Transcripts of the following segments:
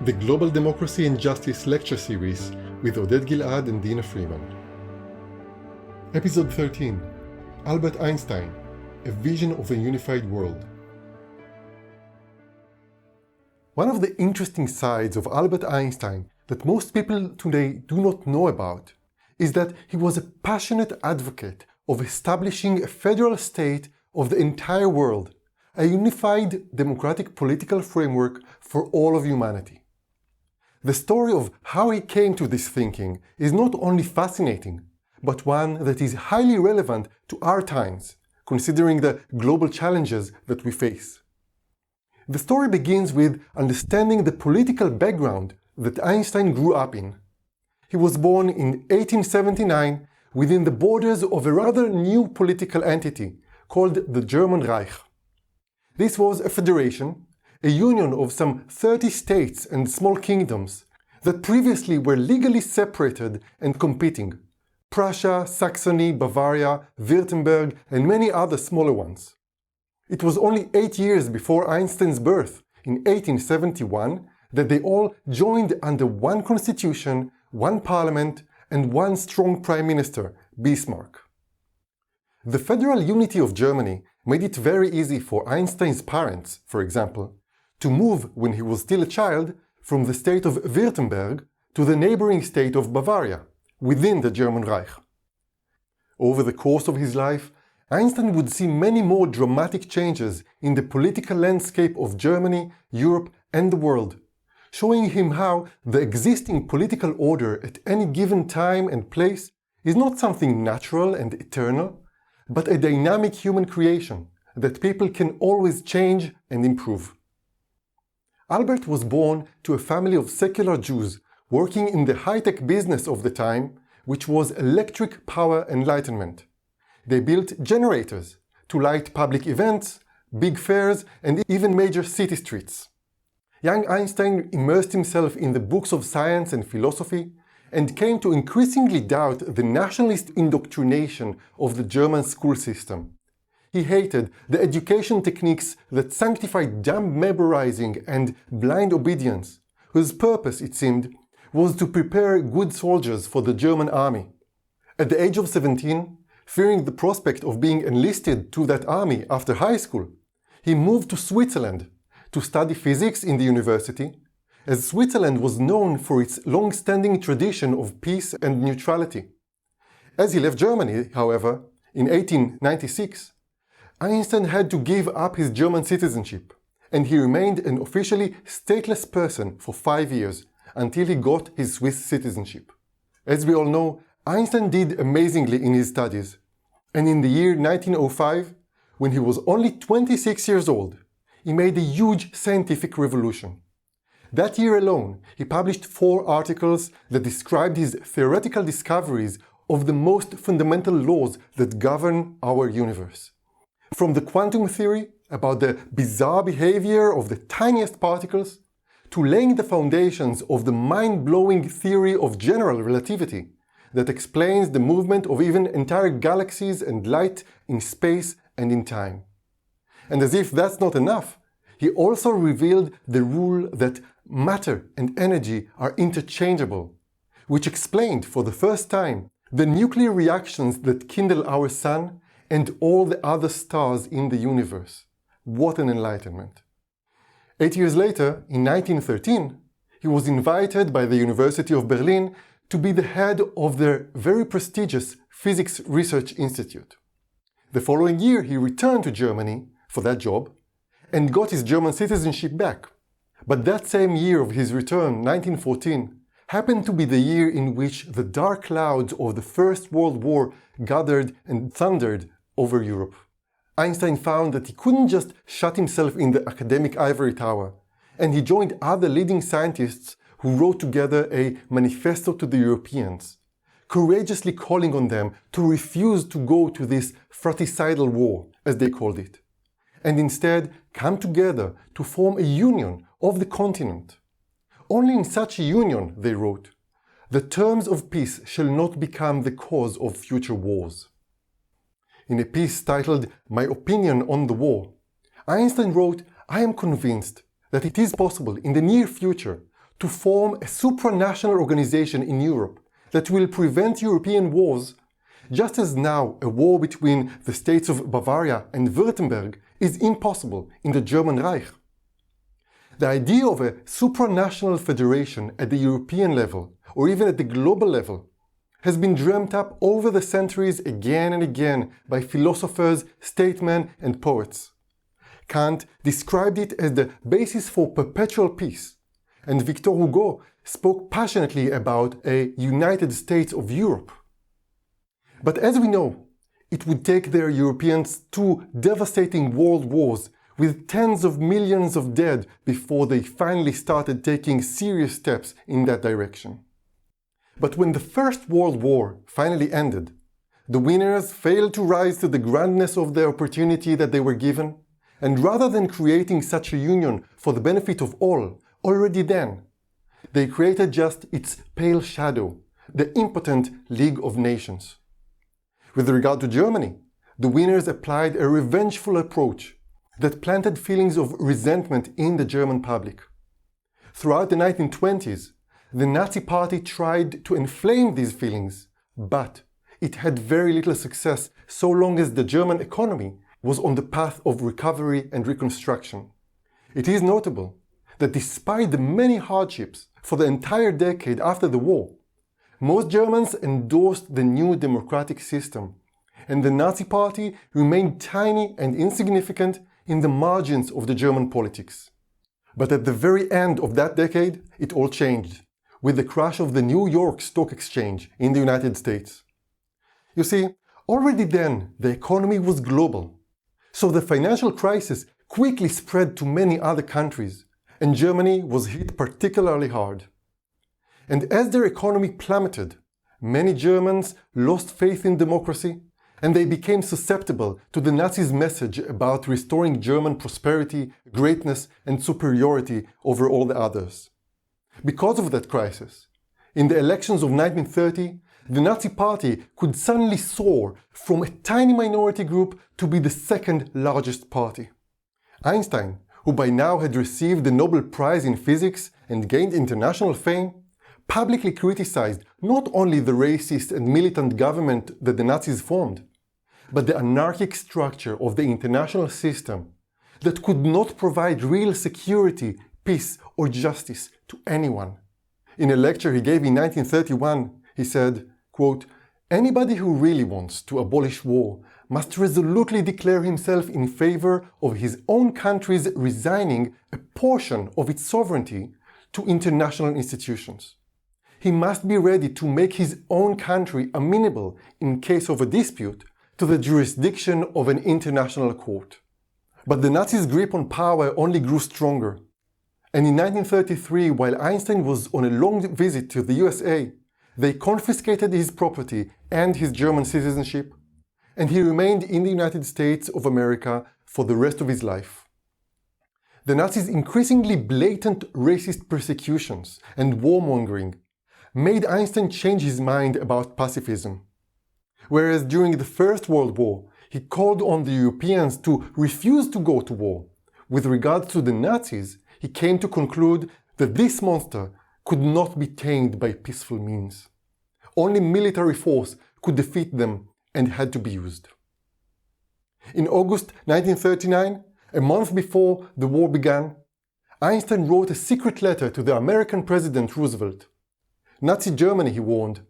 the Global Democracy and Justice Lecture Series with Oded Gilad and Dina Freeman. Episode 13, Albert Einstein, A Vision of a Unified World. One of the interesting sides of Albert Einstein that most people today do not know about is that he was a passionate advocate of establishing a federal state of the entire world, a unified democratic political framework for all of humanity. The story of how he came to this thinking is not only fascinating, but one that is highly relevant to our times, considering the global challenges that we face. The story begins with understanding the political background that Einstein grew up in. He was born in 1879 within the borders of a rather new political entity called the German Reich. This was a federation, a union of some 30 states and small kingdoms that previously were legally separated and competing: Prussia, Saxony, Bavaria, Württemberg, and many other smaller ones. It was only 8 years before Einstein's birth, in 1871, that they all joined under one constitution, one parliament, and one strong prime minister, Bismarck. The federal unity of Germany made it very easy for Einstein's parents, for example, to move when he was still a child from the state of Württemberg to the neighboring state of Bavaria, within the German Reich. Over the course of his life, Einstein would see many more dramatic changes in the political landscape of Germany, Europe, and the world, showing him how the existing political order at any given time and place is not something natural and eternal, but a dynamic human creation that people can always change and improve. Albert was born to a family of secular Jews working in the high-tech business of the time, which was electric power enlightenment. They built generators to light public events, big fairs, and even major city streets. Young Einstein immersed himself in the books of science and philosophy and came to increasingly doubt the nationalist indoctrination of the German school system. He hated the education techniques that sanctified dumb memorizing and blind obedience, whose purpose, it seemed, was to prepare good soldiers for the German army. At the age of 17, fearing the prospect of being enlisted to that army after high school, he moved to Switzerland to study physics in the university, as Switzerland was known for its long-standing tradition of peace and neutrality. As he left Germany, however, in 1896, Einstein had to give up his German citizenship, and he remained an officially stateless person for 5 years, until he got his Swiss citizenship. As we all know, Einstein did amazingly in his studies, and in the year 1905, when he was only 26 years old, he made a huge scientific revolution. That year alone, he published 4 articles that described his theoretical discoveries of the most fundamental laws that govern our universe. From the quantum theory about the bizarre behavior of the tiniest particles, to laying the foundations of the mind-blowing theory of general relativity that explains the movement of even entire galaxies and light in space and in time. And as if that's not enough, he also revealed the rule that matter and energy are interchangeable, which explained for the first time the nuclear reactions that kindle our sun and all the other stars in the universe. What an enlightenment! 8 years later, in 1913, he was invited by the University of Berlin to be the head of their very prestigious Physics Research Institute. The following year, he returned to Germany for that job and got his German citizenship back. But that same year of his return, 1914, happened to be the year in which the dark clouds of the First World War gathered and thundered over Europe. Einstein found that he couldn't just shut himself in the academic ivory tower, and he joined other leading scientists who wrote together a manifesto to the Europeans, courageously calling on them to refuse to go to this fratricidal war, as they called it, and instead come together to form a union of the continent. Only in such a union, they wrote, the terms of peace shall not become the cause of future wars. In a piece titled My Opinion on the War, Einstein wrote, I am convinced that it is possible in the near future to form a supranational organization in Europe that will prevent European wars, just as now a war between the states of Bavaria and Württemberg is impossible in the German Reich. The idea of a supranational federation at the European level, or even at the global level, has been dreamt up over the centuries again and again by philosophers, statesmen, and poets. Kant described it as the basis for perpetual peace, and Victor Hugo spoke passionately about a United States of Europe. But as we know, it would take the Europeans 2 devastating world wars with tens of millions of dead before they finally started taking serious steps in that direction. But when the First World War finally ended, the winners failed to rise to the grandness of the opportunity that they were given, and rather than creating such a union for the benefit of all, already then, they created just its pale shadow, the impotent League of Nations. With regard to Germany, the winners applied a revengeful approach that planted feelings of resentment in the German public. Throughout the 1920s, the Nazi Party tried to inflame these feelings, but it had very little success so long as the German economy was on the path of recovery and reconstruction. It is notable that despite the many hardships for the entire decade after the war, most Germans endorsed the new democratic system, and the Nazi Party remained tiny and insignificant in the margins of the German politics. But at the very end of that decade, it all changed, with the crash of the New York Stock Exchange in the United States. You see, already then the economy was global, so the financial crisis quickly spread to many other countries, and Germany was hit particularly hard. And as their economy plummeted, many Germans lost faith in democracy, and they became susceptible to the Nazis' message about restoring German prosperity, greatness, and superiority over all the others. Because of that crisis, in the elections of 1930, the Nazi Party could suddenly soar from a tiny minority group to be the second largest party. Einstein, who by now had received the Nobel Prize in Physics and gained international fame, publicly criticized not only the racist and militant government that the Nazis formed, but the anarchic structure of the international system that could not provide real security, peace, or justice to anyone. In a lecture he gave in 1931, he said, quote, "Anybody who really wants to abolish war must resolutely declare himself in favor of his own country's resigning a portion of its sovereignty to international institutions. He must be ready to make his own country amenable, in case of a dispute, to the jurisdiction of an international court." But the Nazis' grip on power only grew stronger. And in 1933, while Einstein was on a long visit to the USA, they confiscated his property and his German citizenship, and he remained in the United States of America for the rest of his life. The Nazis' increasingly blatant racist persecutions and warmongering made Einstein change his mind about pacifism. Whereas during the First World War, he called on the Europeans to refuse to go to war, with regard to the Nazis, he came to conclude that this monster could not be tamed by peaceful means. Only military force could defeat them and had to be used. In August 1939, a month before the war began, Einstein wrote a secret letter to the American President Roosevelt. Nazi Germany, he warned,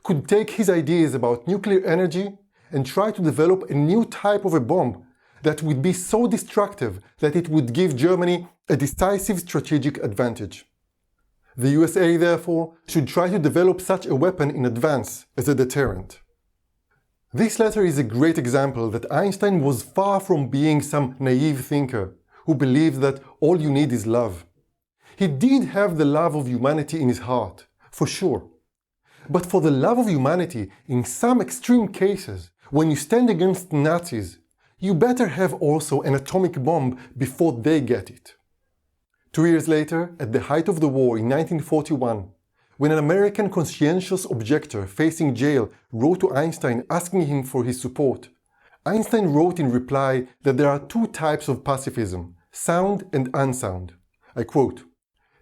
could take his ideas about nuclear energy and try to develop a new type of a bomb that would be so destructive that it would give Germany a decisive strategic advantage. The USA, therefore, should try to develop such a weapon in advance as a deterrent. This letter is a great example that Einstein was far from being some naive thinker who believed that all you need is love. He did have the love of humanity in his heart, for sure. But for the love of humanity, in some extreme cases, when you stand against Nazis, you better have also an atomic bomb before they get it. 2 years later, at the height of the war in 1941, when an American conscientious objector facing jail wrote to Einstein asking him for his support, Einstein wrote in reply that there are 2 types of pacifism, sound and unsound. I quote,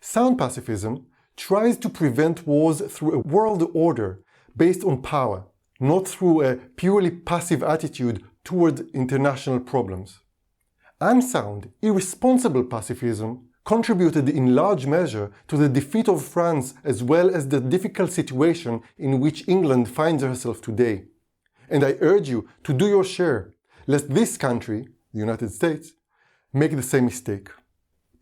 "Sound pacifism tries to prevent wars through a world order based on power, not through a purely passive attitude toward international problems. Unsound, irresponsible pacifism contributed in large measure to the defeat of France as well as the difficult situation in which England finds herself today. And I urge you to do your share, lest this country, the United States, make the same mistake.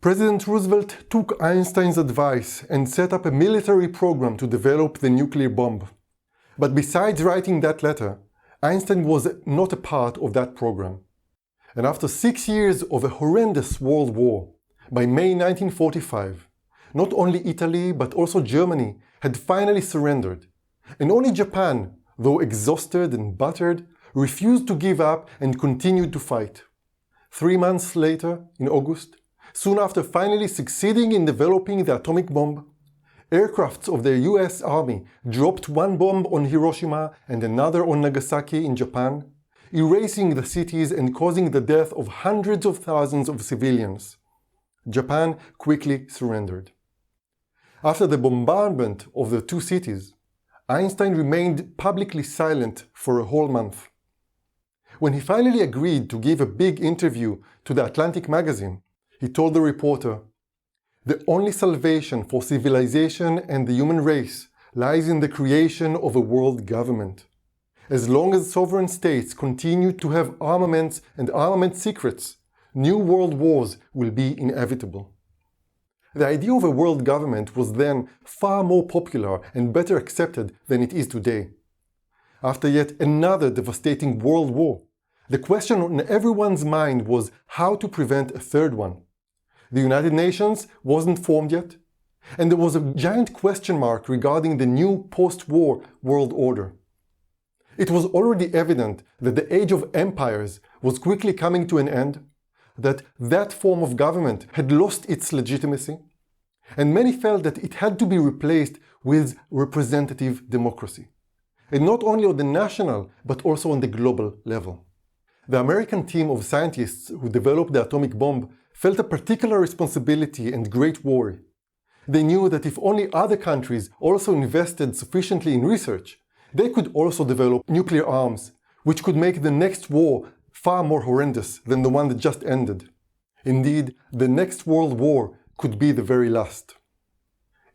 President Roosevelt took Einstein's advice and set up a military program to develop the nuclear bomb. But besides writing that letter, Einstein was not a part of that program. And after 6 years of a horrendous world war, by May 1945, not only Italy but also Germany had finally surrendered, and only Japan, though exhausted and battered, refused to give up and continued to fight. 3 months later, in August, soon after finally succeeding in developing the atomic bomb, aircrafts of the US Army dropped one bomb on Hiroshima and another on Nagasaki in Japan, erasing the cities and causing the death of hundreds of thousands of civilians. Japan quickly surrendered. After the bombardment of the two cities, Einstein remained publicly silent for a whole month. When he finally agreed to give a big interview to the Atlantic magazine, he told the reporter, "The only salvation for civilization and the human race lies in the creation of a world government. As long as sovereign states continue to have armaments and armament secrets, new world wars will be inevitable." The idea of a world government was then far more popular and better accepted than it is today. After yet another devastating world war, the question on everyone's mind was how to prevent a third one. The United Nations wasn't formed yet, and there was a giant question mark regarding the new post-war world order. It was already evident that the age of empires was quickly coming to an end, that form of government had lost its legitimacy, and many felt that it had to be replaced with representative democracy, and not only on the national but also on the global level. The American team of scientists who developed the atomic bomb felt a particular responsibility and great worry. They knew that if only other countries also invested sufficiently in research, they could also develop nuclear arms, which could make the next war far more horrendous than the one that just ended. Indeed, the next world war could be the very last.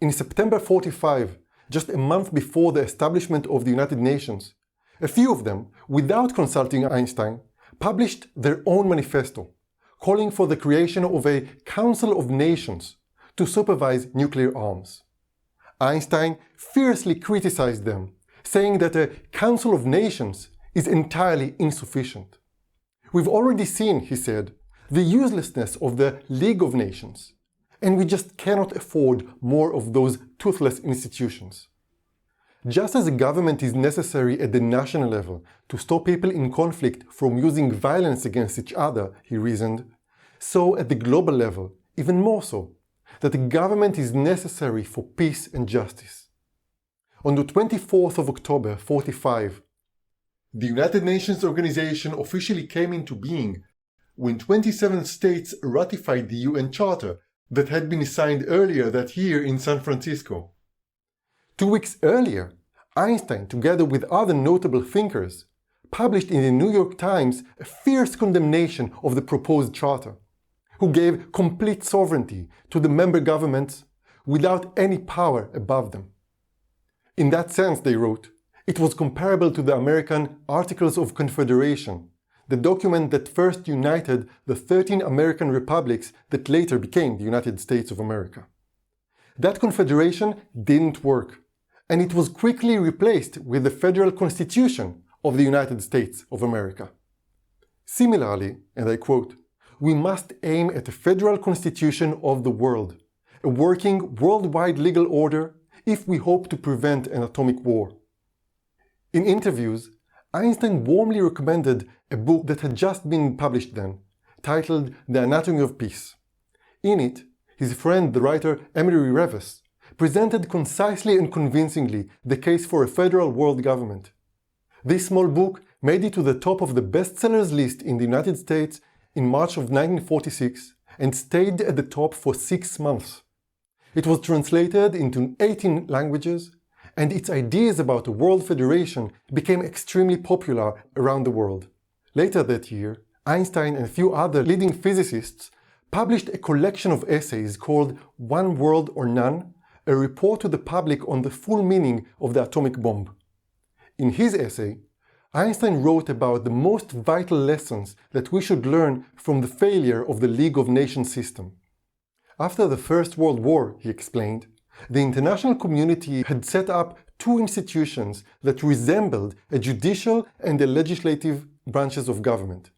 In September 1945, just a month before the establishment of the United Nations, a few of them, without consulting Einstein, published their own manifesto, calling for the creation of a Council of Nations to supervise nuclear arms. Einstein fiercely criticized them, saying that a Council of Nations is entirely insufficient. "We've already seen," he said, "the uselessness of the League of Nations, and we just cannot afford more of those toothless institutions." Just as a government is necessary at the national level to stop people in conflict from using violence against each other, he reasoned, so at the global level, even more so, that a government is necessary for peace and justice. On the 24th of October 1945, the United Nations organization officially came into being when 27 states ratified the UN Charter that had been signed earlier that year in San Francisco. 2 weeks earlier, Einstein, together with other notable thinkers, published in the New York Times a fierce condemnation of the proposed charter, who gave complete sovereignty to the member governments without any power above them. In that sense, they wrote, it was comparable to the American Articles of Confederation, the document that first united the 13 American republics that later became the United States of America. That confederation didn't work, and it was quickly replaced with the Federal Constitution of the United States of America. Similarly, and I quote, "We must aim at a federal constitution of the world, a working worldwide legal order if we hope to prevent an atomic war." In interviews, Einstein warmly recommended a book that had just been published then, titled The Anatomy of Peace. In it, his friend, the writer Emery Reves, presented concisely and convincingly the case for a federal world government. This small book made it to the top of the bestsellers list in the United States in March of 1946 and stayed at the top for 6 months. It was translated into 18 languages, and its ideas about a world federation became extremely popular around the world. Later that year, Einstein and a few other leading physicists published a collection of essays called One World or None, a report to the public on the full meaning of the atomic bomb. In his essay, Einstein wrote about the most vital lessons that we should learn from the failure of the League of Nations system. After the First World War, he explained, the international community had set up two institutions that resembled a judicial and a legislative branches of government.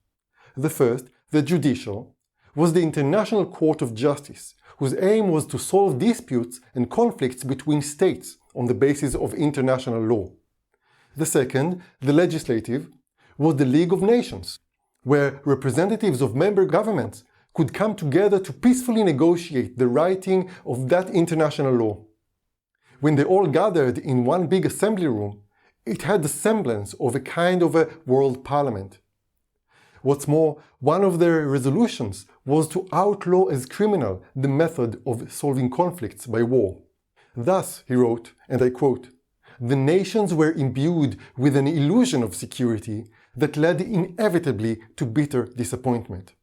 The first, the judicial, was the International Court of Justice, whose aim was to solve disputes and conflicts between states on the basis of international law. The second, the legislative, was the League of Nations, where representatives of member governments could come together to peacefully negotiate the writing of that international law. When they all gathered in one big assembly room, it had the semblance of a kind of a world parliament. What's more, one of their resolutions was to outlaw as criminal the method of solving conflicts by war. Thus, he wrote, and I quote, "The nations were imbued with an illusion of security that led inevitably to bitter disappointment.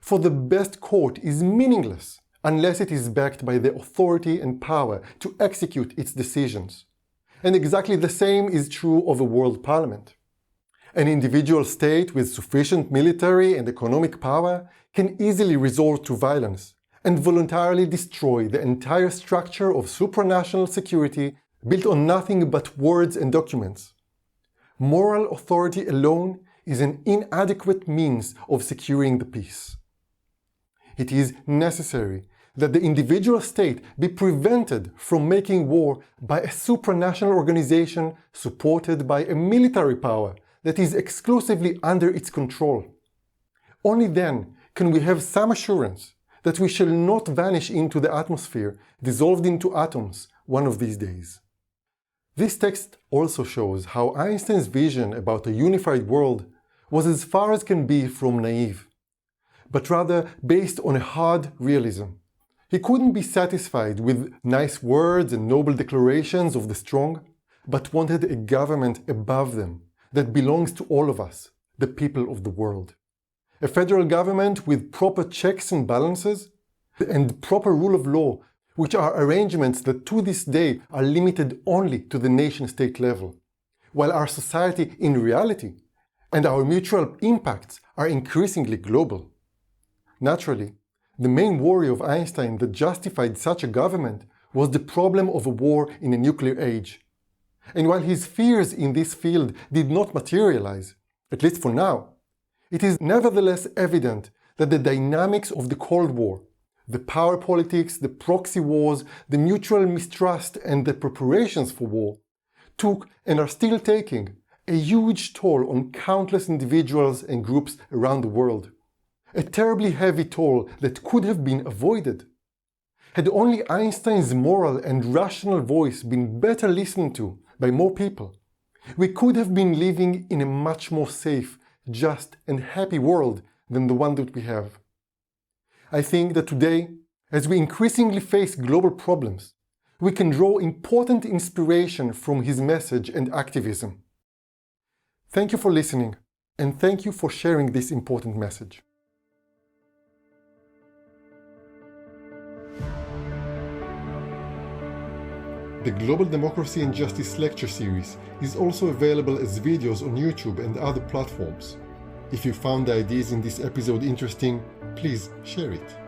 For the best court is meaningless unless it is backed by the authority and power to execute its decisions. And exactly the same is true of a world parliament. An individual state with sufficient military and economic power can easily resort to violence and voluntarily destroy the entire structure of supranational security built on nothing but words and documents. Moral authority alone is an inadequate means of securing the peace. It is necessary that the individual state be prevented from making war by a supranational organization supported by a military power that is exclusively under its control. Only then can we have some assurance that we shall not vanish into the atmosphere, dissolved into atoms, one of these days." This text also shows how Einstein's vision about a unified world was as far as can be from naive, but rather based on a hard realism. He couldn't be satisfied with nice words and noble declarations of the strong, but wanted a government above them that belongs to all of us, the people of the world. A federal government with proper checks and balances and proper rule of law, which are arrangements that to this day are limited only to the nation-state level, while our society in reality and our mutual impacts are increasingly global. Naturally, the main worry of Einstein that justified such a government was the problem of a war in a nuclear age. And while his fears in this field did not materialize, at least for now, it is nevertheless evident that the dynamics of the Cold War, the power politics, the proxy wars, the mutual mistrust, and the preparations for war took and are still taking a huge toll on countless individuals and groups around the world. A terribly heavy toll that could have been avoided. Had only Einstein's moral and rational voice been better listened to by more people, we could have been living in a much more safe, just, and happy world than the one that we have. I think that today, as we increasingly face global problems, we can draw important inspiration from his message and activism. Thank you for listening, and thank you for sharing this important message. The Global Democracy and Justice lecture series is also available as videos on YouTube and other platforms. If you found the ideas in this episode interesting, please share it.